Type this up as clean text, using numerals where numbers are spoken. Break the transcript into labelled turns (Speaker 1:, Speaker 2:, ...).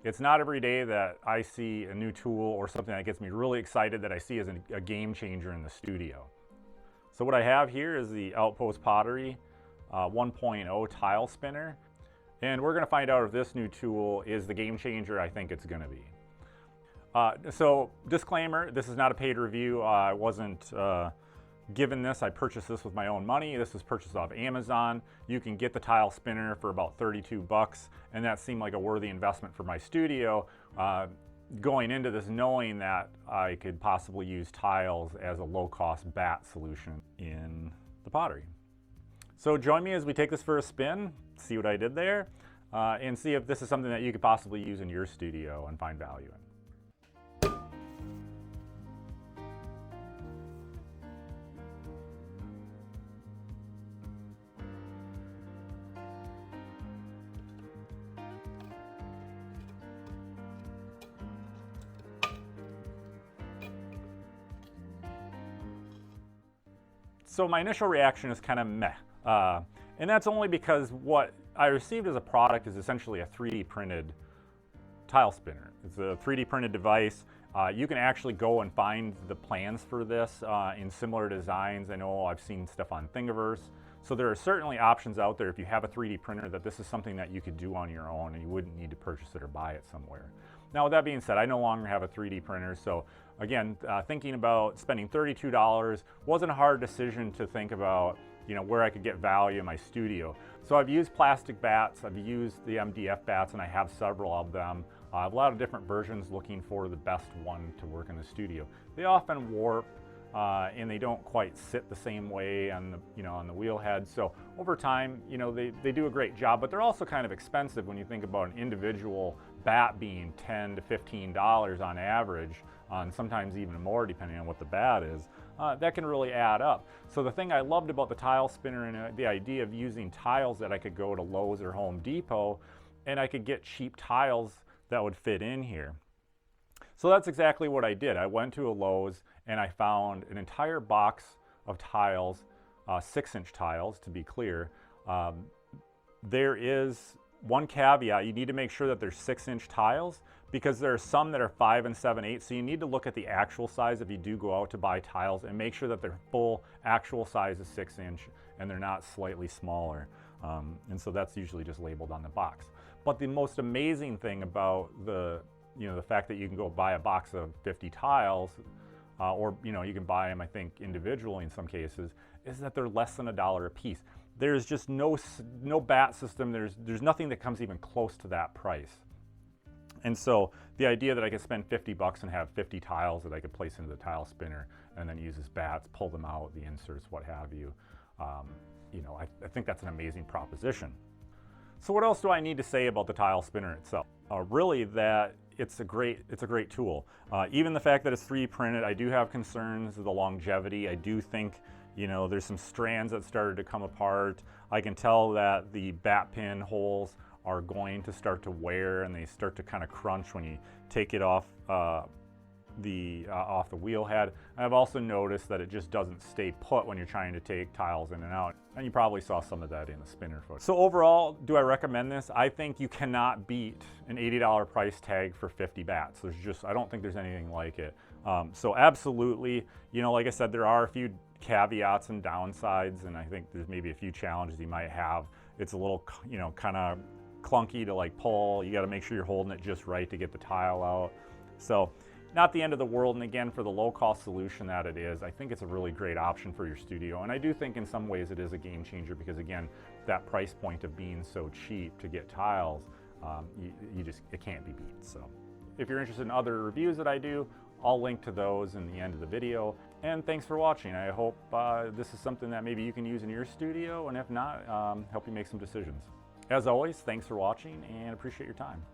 Speaker 1: It's not every day that I see a new tool or something that gets me really excited that I see as a game changer in the studio. So what I have here is the Outpost Pottery 1.0 Tile Spinner. And we're gonna find out if this new tool is the game changer I think it's gonna be. So disclaimer, this is not a paid review. I wasn't given this. I purchased this with my own money. This was purchased off Amazon. You can get the tile spinner for about 32 bucks, and that seemed like a worthy investment for my studio. Going into this knowing that I could possibly use tiles as a low-cost Batt solution in the pottery. So join me as we take this for a spin, see what I did there, and see if this is something that you could possibly use in your studio and find value in. So my initial reaction is kind of meh. And that's only because what I received as a product is essentially a 3D printed tile spinner. It's a 3D printed device. You can actually go and find the plans for this in similar designs. I know I've seen stuff on Thingiverse. So there are certainly options out there if you have a 3D printer that this is something that you could do on your own and you wouldn't need to purchase it or buy it somewhere. Now with that being said, I no longer have a 3D printer, so again, thinking about spending $32 wasn't a hard decision to think about, you know, where I could get value in my studio. So I've used plastic bats, I've used the MDF bats, and I have several of them. I have a lot of different versions looking for the best one to work in the studio. They often warp and they don't quite sit the same way on the, you know, on the wheel head. So over time, you know, they do a great job, but they're also kind of expensive when you think about an individual bat being $10 to $15 on average, and sometimes even more depending on what the bat is. That can really add up. So the thing I loved about the tile spinner and the idea of using tiles that I could go to Lowe's or Home Depot and I could get cheap tiles that would fit in here. So that's exactly what I did. I went to a Lowe's and I found an entire box of tiles, 6-inch tiles to be clear. There is one caveat: you need to make sure that they're 6-inch tiles, because there are some that are 5 and 7/8. So you need to look at the actual size if you do go out to buy tiles and make sure that their full actual size is 6-inch and they're not slightly smaller. And so that's usually just labeled on the box. But the most amazing thing about the fact that you can go buy a box of 50 tiles, or you can buy them, I think, individually in some cases, is that they're less than $1 a piece. There's just no bat system. There's nothing that comes even close to that price. And so the idea that I could spend 50 bucks and have 50 tiles that I could place into the tile spinner and then use as bats, pull them out, the inserts, what have you, I think that's an amazing proposition. So what else do I need to say about the tile spinner itself? Really that it's a great tool. Even the fact that it's 3D printed, I do have concerns of the longevity. I do think, there's some strands that started to come apart. I can tell that the bat pin holes are going to start to wear and they start to kind of crunch when you take it off off the wheel head. I've also noticed that it just doesn't stay put when you're trying to take tiles in and out. And you probably saw some of that in the spinner foot. So overall, do I recommend this? I think you cannot beat an $80 price tag for 50 bats. I don't think there's anything like it. So absolutely, like I said, there are a few caveats and downsides, and I think there's maybe a few challenges you might have. It's a little, kind of clunky to like pull. You got to make sure you're holding it just right to get the tile out. So not the end of the world, and again, for the low-cost solution that it is, I think it's a really great option for your studio. And I do think in some ways it is a game changer because, again, that price point of being so cheap to get tiles, it can't be beat. So if you're interested in other reviews that I do, I'll link to those in the end of the video. And thanks for watching. I hope this is something that maybe you can use in your studio, and if not, help you make some decisions. As always, thanks for watching and appreciate your time.